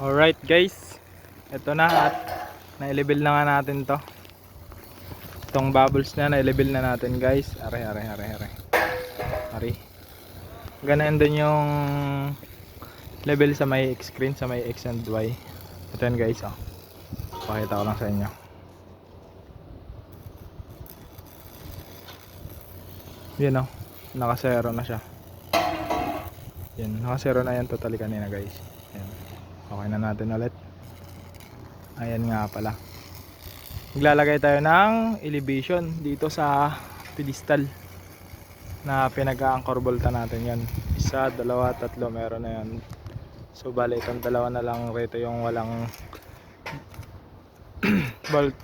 Alright guys, ito na at na-level na nga natin to. Itong bubbles na na-level na natin guys. Ari. Ganun din yung level sa may X screen, sa may X and Y. Ito yan guys, oh. Pakita ko lang sa inyo. Yan, oh. Naka-zero na siya. Yan, naka-zero na yan totally kanina guys. Yan. Okay na natin ulit. Ayan nga pala. Maglalagay tayo ng elevation dito sa pedestal na pinag-a-anchor bolta natin yan. Isa, dalawa, tatlo, meron na yan. So bali itong dalawa na lang rito yung walang bolt.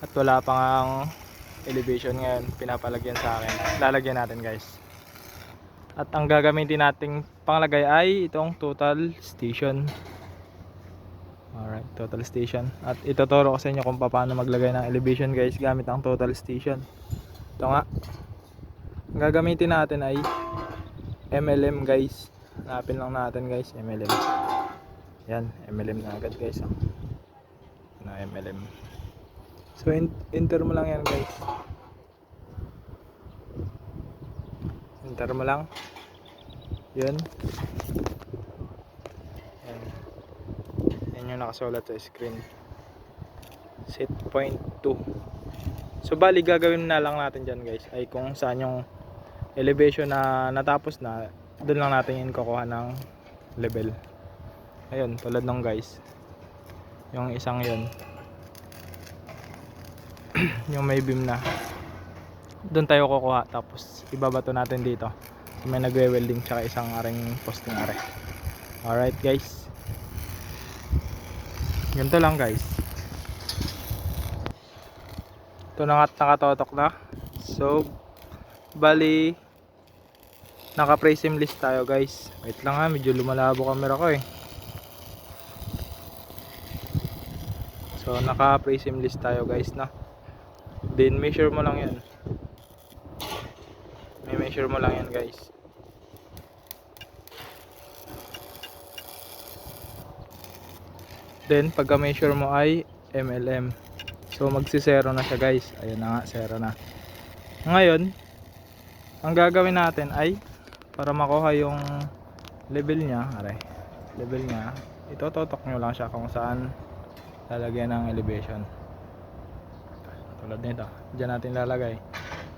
At wala pang ang elevation ngayon, pinapalagyan sa akin. Lalagyan natin guys. At ang gagamitin nating panglagay ay itong total station. Alright, total station. At ituturo ko sa inyo kung paano maglagay ng elevation guys gamit ang total station. Ito nga. Ang gagamitin natin ay MLM guys. Hanapin lang natin guys, MLM. Yan, MLM na agad guys. Oh. Na MLM. So enter mo lang yan guys. Enter mo lang. Yun. Yan yung nakasulat sa screen. Set point 2. So bali gagawin na lang natin dyan guys ay kung saan yung elevation na natapos na, doon lang natin yung kukuha ng level. Ayun, tulad nung guys. Yung isang yun. Yung may beam na. Doon tayo kukuha tapos ibabato natin dito. So, may nagwe-welding tsaka isang aring posting are. Alright guys. Ganito lang guys. Ito na nga nakatotok na. So bali naka-frame list tayo guys. Wait lang ha, medyo lumalabo camera ko eh. So naka-frame list tayo guys na. Then measure mo lang yan. May measure mo lang yan guys. Then pagka measure mo ay MLM. So magsi-zero na siya guys. Ayun na nga, zero na. Ngayon, ang gagawin natin ay para makuha yung level niya, level niya, itototok nyo lang siya kung saan lalagyan ng elevation. Tulad nito, dyan natin lalagay.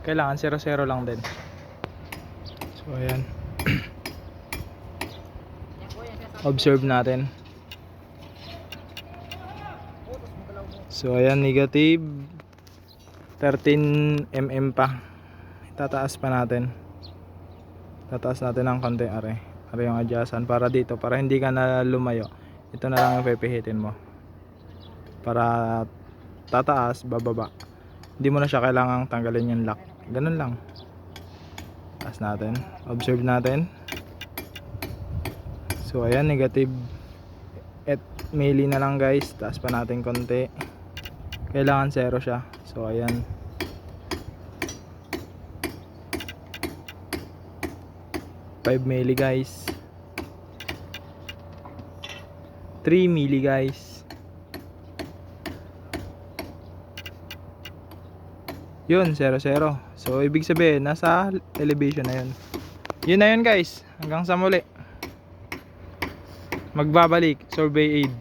Kailangan 0-0 lang din. So ayan. Observe natin. So ayan, negative 13 mm pa. Tataas pa natin. Tataas natin ng konti are yung adjustan para dito, para hindi ka na lumayo. Ito na lang yung pepehitin mo. Para tataas, bababa. Hindi mo na siya kailangang tanggalin yung lock. Ganun lang. Taas natin. Observe natin. So ayan, negative 8 milli na lang guys. Taas pa natin konti. Kailangan 0 siya. So ayan. 5 milli guys. 3 milli guys. Yun, 0-0. So ibig sabihin nasa elevation na yun. Yun na yun guys. Hanggang sa muli. Magbabalik, survey aid.